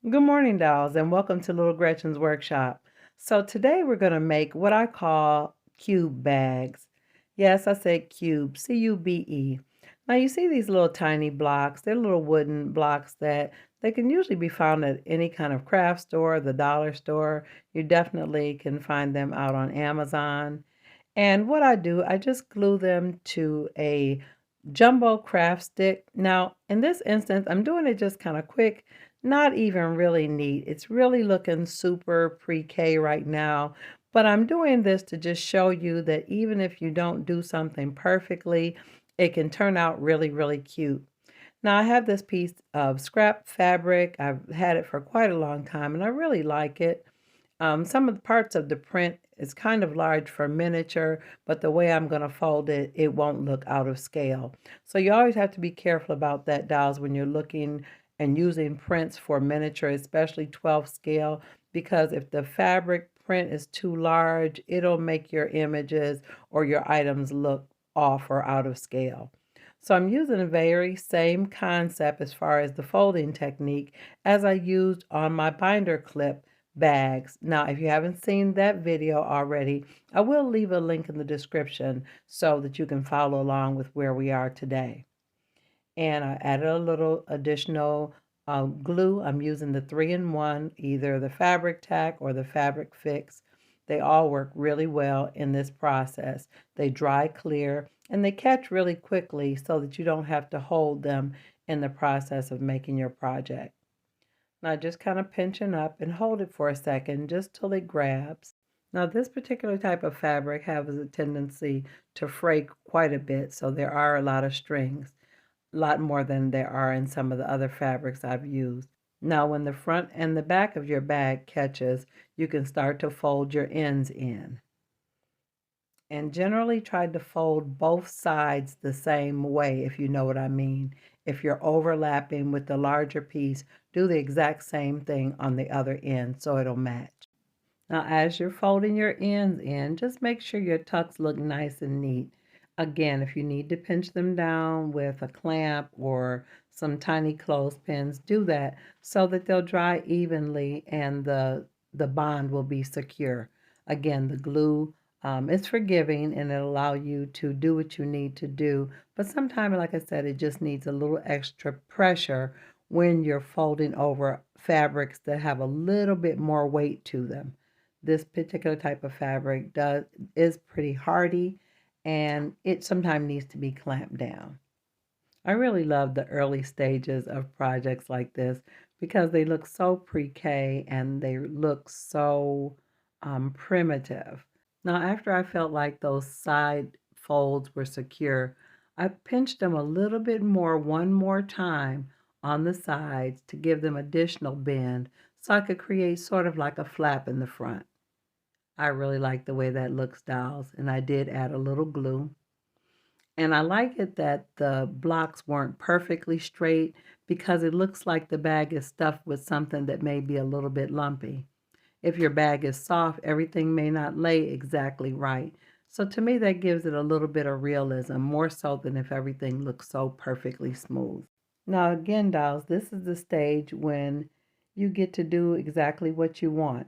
Good morning, dolls, and welcome to Little Gretchen's workshop. So today we're going to make what I call cube bags. Yes, I said cube, C-U-B-E. Now you see these little tiny blocks. They're little wooden blocks that they can usually be found at any kind of craft store, the dollar store. You definitely can find them out on Amazon. And what I do, I just glue them to a jumbo craft stick. Now, in this instance, I'm doing it just kind of quick, not even really neat. It's really looking super pre-K right now, but I'm doing this to just show you that even if you don't do something perfectly, it can turn out really, really cute. Now, I have this piece of scrap fabric. I've had it for quite a long time, and I really like it. Some of the parts of the print is kind of large for miniature, but the way I'm going to fold it, it won't look out of scale. So you always have to be careful about that, dolls, when you're looking and using prints for miniature, especially 12 scale, because if the fabric print is too large, it'll make your images or your items look off or out of scale. So I'm using a very same concept as far as the folding technique as I used on my binder clip bags. Now, if you haven't seen that video already, I will leave a link in the description so that you can follow along with where we are today. And I added a little additional glue. I'm using the 3-in-1, either the fabric tack or the fabric fix. They all work really well in this process. They dry clear and they catch really quickly so that you don't have to hold them in the process of making your project. Now just kind of pinching up and hold it for a second just till it grabs. Now this particular type of fabric has a tendency to fray quite a bit, so there are a lot of strings, a lot more than there are in some of the other fabrics I've used. Now when the front and the back of your bag catches, you can start to fold your ends in. And generally try to fold both sides the same way, if you know what I mean. If you're overlapping with the larger piece, do the exact same thing on the other end so it'll match. Now, as you're folding your ends in, just make sure your tucks look nice and neat. Again, if you need to pinch them down with a clamp or some tiny clothespins, do that so that they'll dry evenly and the bond will be secure. Again, the glue is forgiving and it'll allow you to do what you need to do. But sometimes, like I said, it just needs a little extra pressure when you're folding over fabrics that have a little bit more weight to them. This particular type of fabric is pretty hardy and it sometimes needs to be clamped down. I really love the early stages of projects like this because they look so pre-K and they look so primitive. Now, after I felt like those side folds were secure, I pinched them a little bit more one more time on the sides to give them additional bend so I could create sort of like a flap in the front. I really like the way that looks, dolls, and I did add a little glue. And I like it that the blocks weren't perfectly straight because it looks like the bag is stuffed with something that may be a little bit lumpy. If your bag is soft, everything may not lay exactly right. So to me, that gives it a little bit of realism, more so than if everything looks so perfectly smooth. Now, again, dolls, this is the stage when you get to do exactly what you want.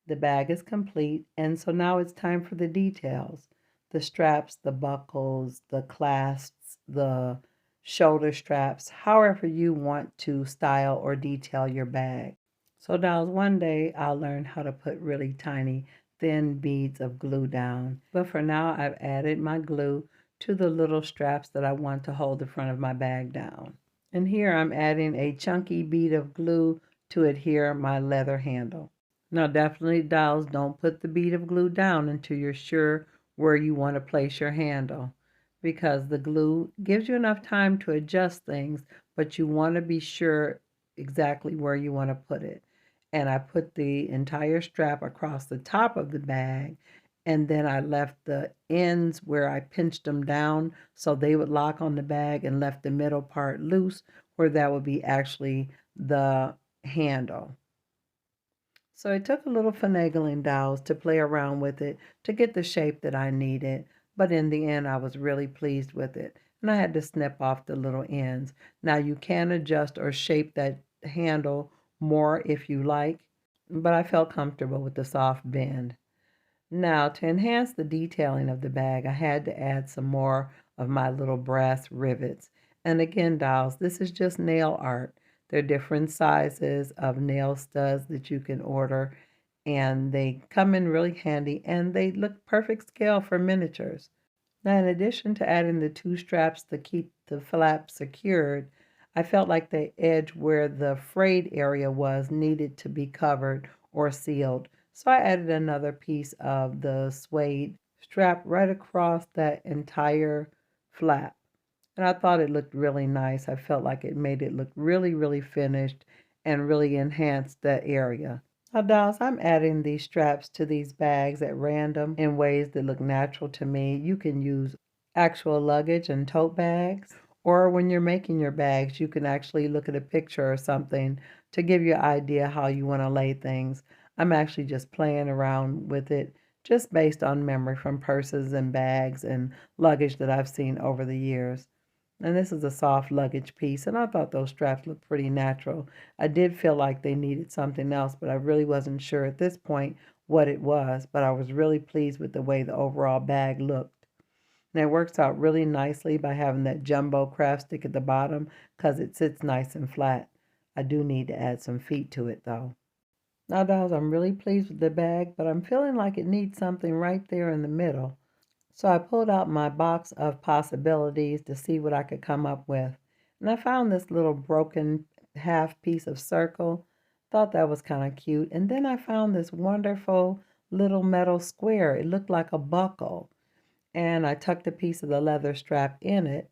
The bag is complete, and so now it's time for the details. The straps, the buckles, the clasps, the shoulder straps, however you want to style or detail your bag. So dolls, one day I'll learn how to put really tiny, thin beads of glue down. But for now, I've added my glue to the little straps that I want to hold the front of my bag down. And here I'm adding a chunky bead of glue to adhere my leather handle. Now, definitely, dolls, don't put the bead of glue down until you're sure where you want to place your handle because the glue gives you enough time to adjust things, but you want to be sure exactly where you want to put it. And I put the entire strap across the top of the bag, and then I left the ends where I pinched them down so they would lock on the bag and left the middle part loose where that would be actually the handle. So it took a little finagling, dolls, to play around with it to get the shape that I needed. But in the end, I was really pleased with it. And I had to snip off the little ends. Now you can adjust or shape that handle more if you like, but I felt comfortable with the soft bend. Now, to enhance the detailing of the bag, I had to add some more of my little brass rivets. And again, dolls, this is just nail art. There are different sizes of nail studs that you can order, and they come in really handy, and they look perfect scale for miniatures. Now, in addition to adding the two straps to keep the flap secured, I felt like the edge where the frayed area was needed to be covered or sealed. So I added another piece of the suede strap right across that entire flap. And I thought it looked really nice. I felt like it made it look really, really finished and really enhanced that area. Now, dolls, I'm adding these straps to these bags at random in ways that look natural to me. You can use actual luggage and tote bags, or when you're making your bags, you can actually look at a picture or something to give you an idea how you want to lay things. I'm actually just playing around with it just based on memory from purses and bags and luggage that I've seen over the years. And this is a soft luggage piece, and I thought those straps looked pretty natural. I did feel like they needed something else, but I really wasn't sure at this point what it was, but I was really pleased with the way the overall bag looked. And it works out really nicely by having that jumbo craft stick at the bottom because it sits nice and flat. I do need to add some feet to it though. Now, dolls, I'm really pleased with the bag, but I'm feeling like it needs something right there in the middle. So I pulled out my box of possibilities to see what I could come up with. And I found this little broken half piece of circle. Thought that was kind of cute. And then I found this wonderful little metal square. It looked like a buckle. And I tucked a piece of the leather strap in it.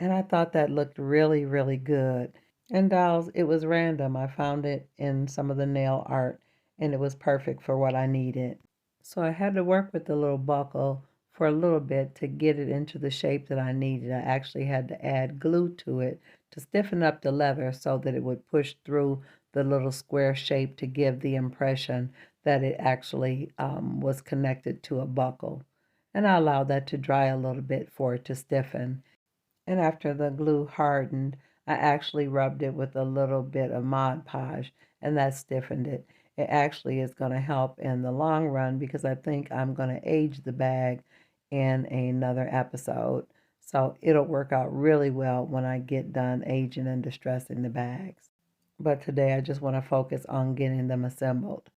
And I thought that looked really, really good. And dolls, it was random. I found it in some of the nail art, and it was perfect for what I needed. So I had to work with the little buckle for a little bit to get it into the shape that I needed. I actually had to add glue to it to stiffen up the leather so that it would push through the little square shape to give the impression that it actually was connected to a buckle. And I allowed that to dry a little bit for it to stiffen. And after the glue hardened, I actually rubbed it with a little bit of Mod Podge, and that stiffened it. It actually is going to help in the long run because I think I'm going to age the bag in another episode. So it'll work out really well when I get done aging and distressing the bags. But today I just want to focus on getting them assembled.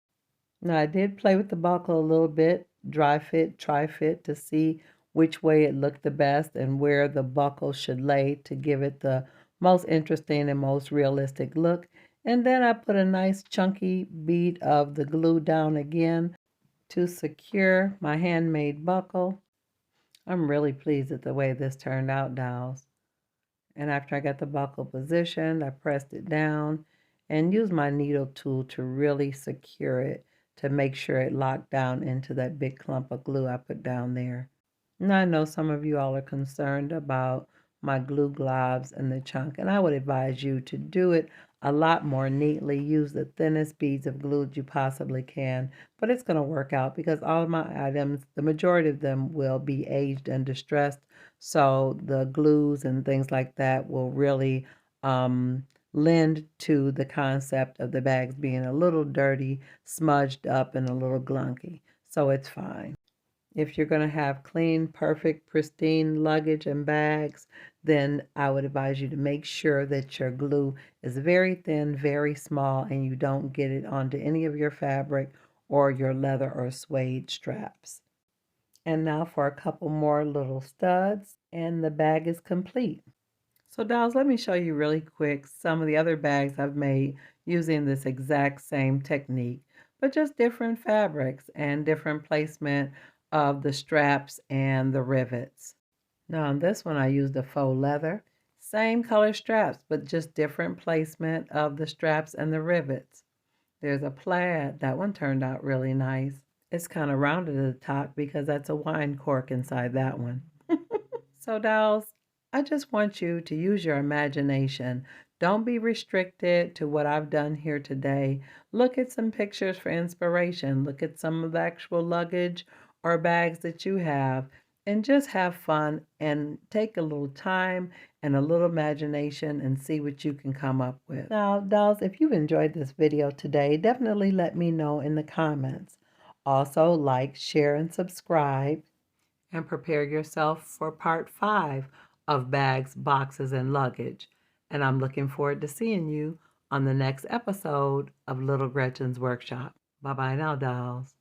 Now, I did play with the buckle a little bit, dry fit, try fit, to see which way it looked the best and where the buckle should lay to give it the most interesting and most realistic look. And then I put a nice chunky bead of the glue down again to secure my handmade buckle. I'm really pleased at the way this turned out, dolls. And after I got the buckle positioned, I pressed it down and used my needle tool to really secure it to make sure it locked down into that big clump of glue I put down there. Now I know some of you all are concerned about my glue globs and the chunk, and I would advise you to do it a lot more neatly. Use the thinnest beads of glue that you possibly can, but it's going to work out because all of my items, the majority of them will be aged and distressed, so the glues and things like that will really lend to the concept of the bags being a little dirty, smudged up, and a little glunky, so it's fine. If you're going to have clean, perfect, pristine luggage and bags, then I would advise you to make sure that your glue is very thin, very small, and you don't get it onto any of your fabric or your leather or suede straps. And now for a couple more little studs, and the bag is complete. So dolls, let me show you really quick some of the other bags I've made using this exact same technique, but just different fabrics and different placement of the straps and the rivets. Now on this one I used a faux leather, same color straps, but just different placement of the straps and the rivets. There's a plaid, that one turned out really nice. It's kind of rounded at the top because that's a wine cork inside that one. So, dolls, I just want you to use your imagination. Don't be restricted to what I've done here today. Look at some pictures for inspiration. Look at some of the actual luggage or bags that you have and just have fun and take a little time and a little imagination and see what you can come up with. Now, dolls, if you've enjoyed this video today, definitely let me know in the comments. Also, like, share, and subscribe. And prepare yourself for part 5 of Bags, Boxes, and Luggage. And I'm looking forward to seeing you on the next episode of Little Gretchen's Workshop. Bye-bye now, dolls.